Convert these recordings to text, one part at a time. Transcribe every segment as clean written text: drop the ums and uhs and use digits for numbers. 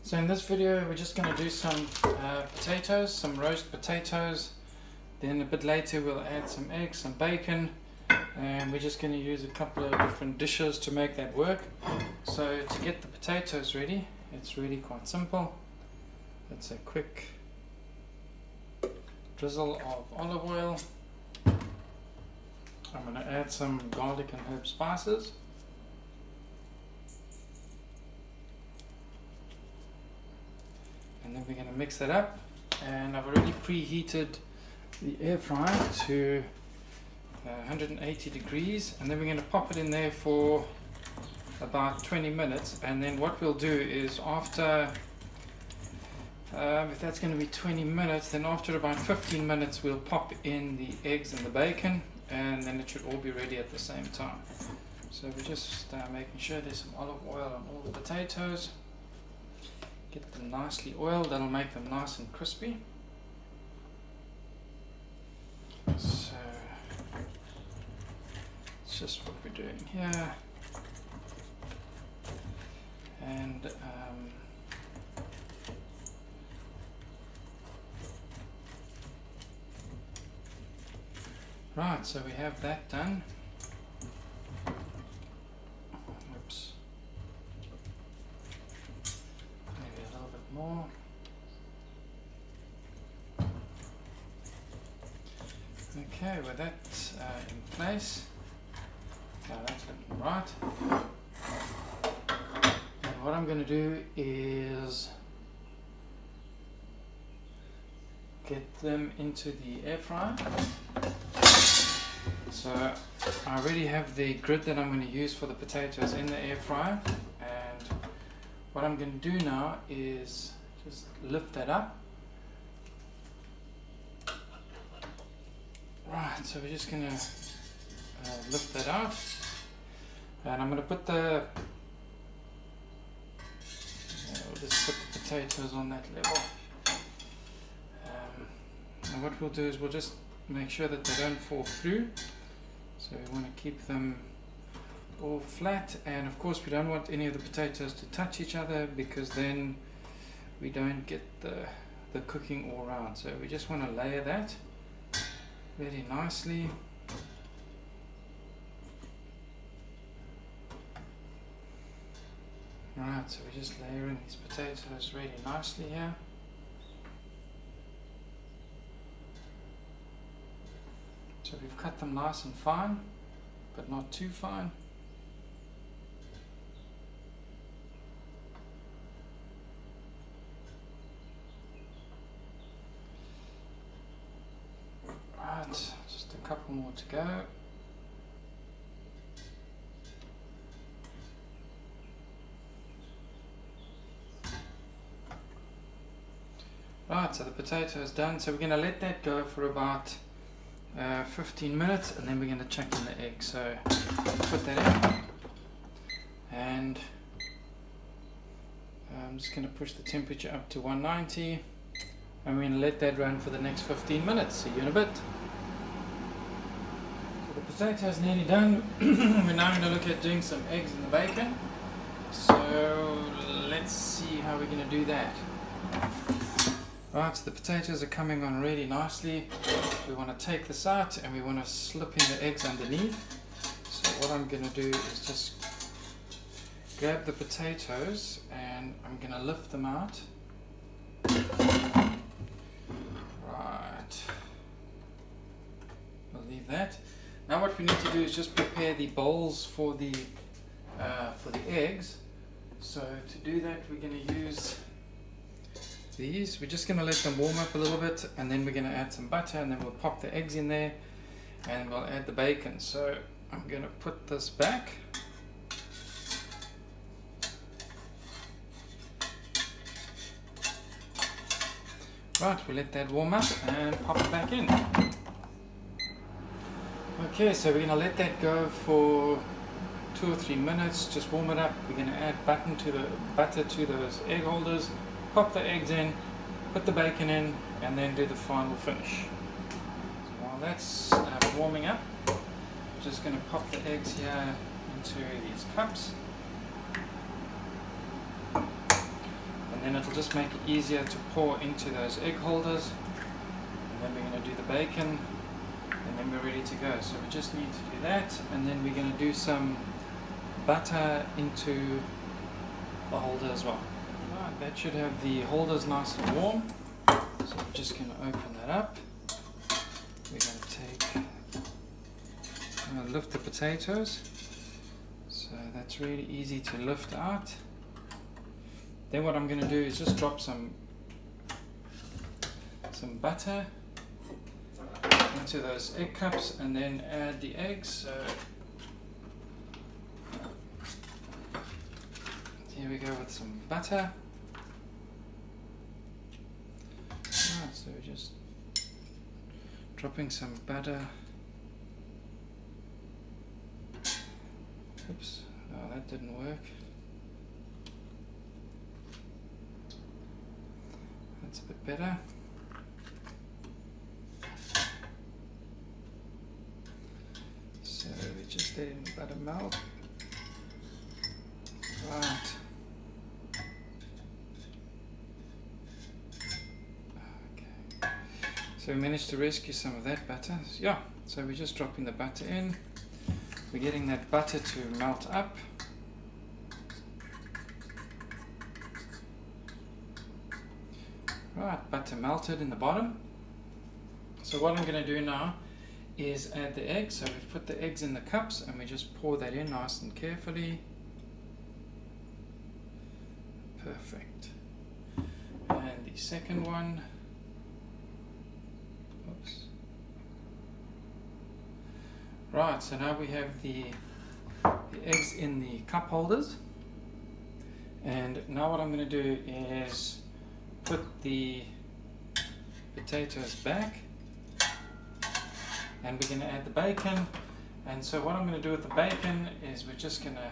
So in this video we're just going to do some potatoes, some roast potatoes. Then a bit later we'll add some eggs, some bacon, and we're just going to use a couple of different dishes to make that work. So to get the potatoes ready, it's really quite simple. It's a quick drizzle of olive oil. I'm going to add some garlic and herb spices. And then we're going to mix that up, and I've already preheated the air fryer to 180 degrees, and then we're going to pop it in there for about 20 minutes. And then what we'll do is after if that's going to be 20 minutes, then after about 15 minutes we'll pop in the eggs and the bacon, and then it should all be ready at the same time. So we're just making sure there's some olive oil on all the potatoes. Get them nicely oiled, that'll make them nice and crispy. So it's just what we're doing here. And right, so we have that done. Whoops. Maybe a little bit more. Okay, with that in place, now that's looking right. And what I'm going to do is get them into the air fryer. So I already have the grid that I'm going to use for the potatoes in the air fryer, and what I'm going to do now is just lift that up. Right, so we're just going to lift that out, and I'm going to put we'll just put the potatoes on that level. And what we'll do is we'll just make sure that they don't fall through. So we want to keep them all flat, and of course we don't want any of the potatoes to touch each other, because then we don't get the cooking all around. So we just want to layer that very nicely. Right, so we're just layering these potatoes really nicely here. So we've cut them nice and fine, but not too fine. Right, just a couple more to go. Right, so the potato is done. So we're going to let that go for about 15 minutes, and then we're going to chuck in the egg. So put that in, and I'm just going to push the temperature up to 190, and we're going to let that run for the next 15 minutes. See you in a bit. So the potato is nearly done. We're now going to look at doing some eggs and the bacon. So let's see how we're going to do that. Right, so the potatoes are coming on really nicely. We want to take this out, and we want to slip in the eggs underneath. So what I'm going to do is just grab the potatoes, and I'm going to lift them out. Right, I'll leave that. Now what we need to do is just prepare the bowls for the eggs. So to do that, we're going to use these. We're just going to let them warm up a little bit, and then we're going to add some butter, and then we'll pop the eggs in there, and we'll add the bacon. So I'm going to put this back. Right, we'll let that warm up and pop it back in. Okay, so we're going to let that go for 2 or 3 minutes, just warm it up. We're going to add butter to those egg holders, pop the eggs in, put the bacon in, and then do the final finish. So while that's warming up, I'm just going to pop the eggs here into these cups. And then it'll just make it easier to pour into those egg holders. And then we're going to do the bacon, and then we're ready to go. So we just need to do that, and then we're going to do some butter into the holder as well. Right, that should have the holders nice and warm. So we're just going to open that up. We're going to lift the potatoes. So that's really easy to lift out. Then what I'm going to do is just drop some butter into those egg cups, and then add the eggs. So here we go with some butter. Right, so we're just dropping some butter. Oops, oh, that didn't work. That's a bit better. So we're just letting the butter melt. Right. Okay. So we managed to rescue some of that butter. Yeah, so we're just dropping the butter in. We're getting that butter to melt up. Right, butter melted in the bottom. So what I'm going to do now is add the eggs. So we've put the eggs in the cups, and we just pour that in nice and carefully. Perfect. And the second one. Oops. Right, so now we have the eggs in the cup holders. And now what I'm going to do is put the potatoes back, and we're going to add the bacon. And so what I'm going to do with the bacon is we're just going to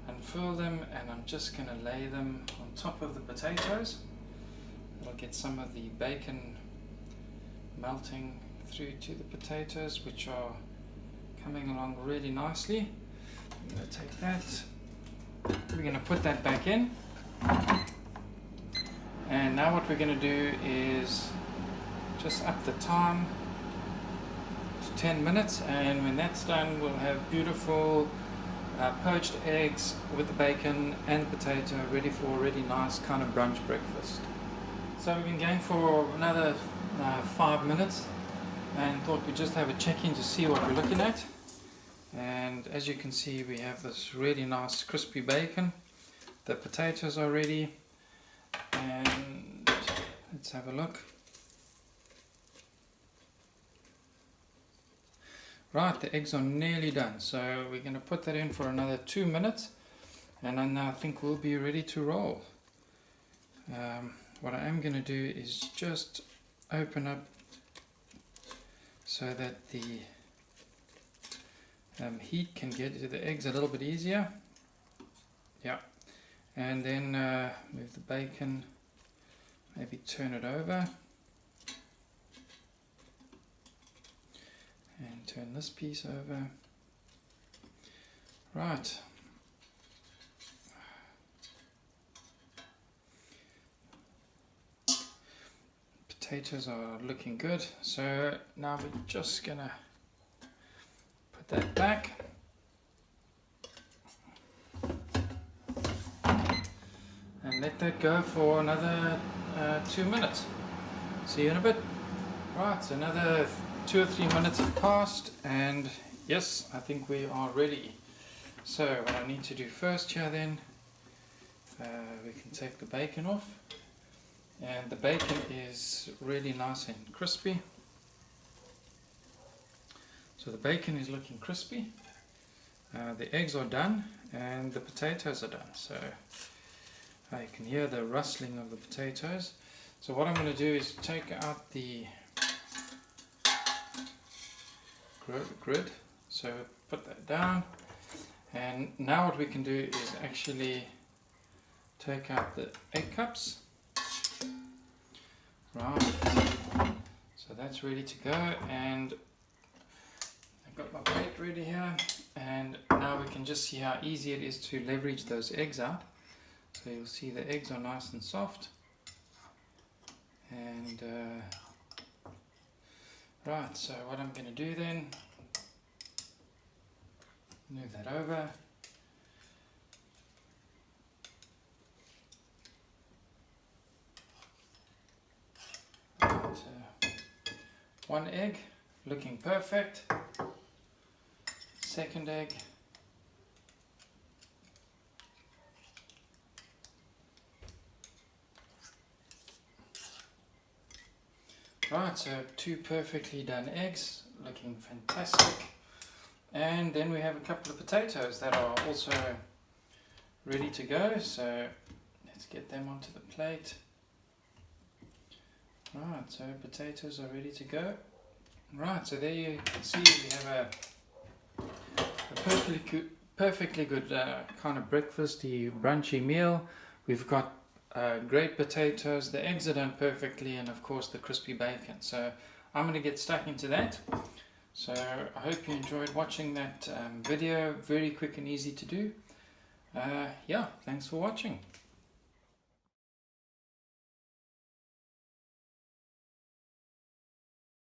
unfurl them, and I'm just going to lay them on top of the potatoes. It'll get some of the bacon melting through to the potatoes, which are coming along really nicely. I'm going to take that, we're going to put that back in. And now what we're going to do is just up the time to 10 minutes, and when that's done we'll have beautiful poached eggs with the bacon and the potato ready for a really nice kind of brunch breakfast. So we've been going for another 5 minutes, and thought we'd just have a check-in to see what we're looking at. And as you can see, we have this really nice crispy bacon. The potatoes are ready. And let's have a look. Right, the eggs are nearly done, so we're going to put that in for another 2 minutes, and then I think we'll be ready to roll. What I am going to do is just open up so that the heat can get to the eggs a little bit easier. Yeah. And then move the bacon, maybe turn it over, and turn this piece over. Right. Potatoes are looking good, so now we're just gonna put that back. And let that go for another 2 minutes. See you in a bit. Right, so another 2 or 3 minutes have passed, and yes, I think we are ready. So what I need to do first here then, we can take the bacon off, and the bacon is really nice and crispy. So the bacon is looking crispy, the eggs are done, and the potatoes are done. So you can hear the rustling of the potatoes. So what I'm going to do is take out the grid. So put that down, and now what we can do is actually take out the egg cups. Right, so that's ready to go, and I've got my plate ready here, and now we can just see how easy it is to leverage those eggs out. So you'll see the eggs are nice and soft. And right, so what I'm going to do then, move that over. Right, one egg looking perfect. Second egg. Right, so 2 perfectly done eggs, looking fantastic. And then we have a couple of potatoes that are also ready to go. So let's get them onto the plate. Right, so potatoes are ready to go. Right, so there you can see we have a perfectly good kind of breakfasty, brunchy meal. We've got great potatoes, the eggs are done perfectly, and of course the crispy bacon. So I'm going to get stuck into that. So I hope you enjoyed watching that video. Very quick and easy to do. Yeah, thanks for watching.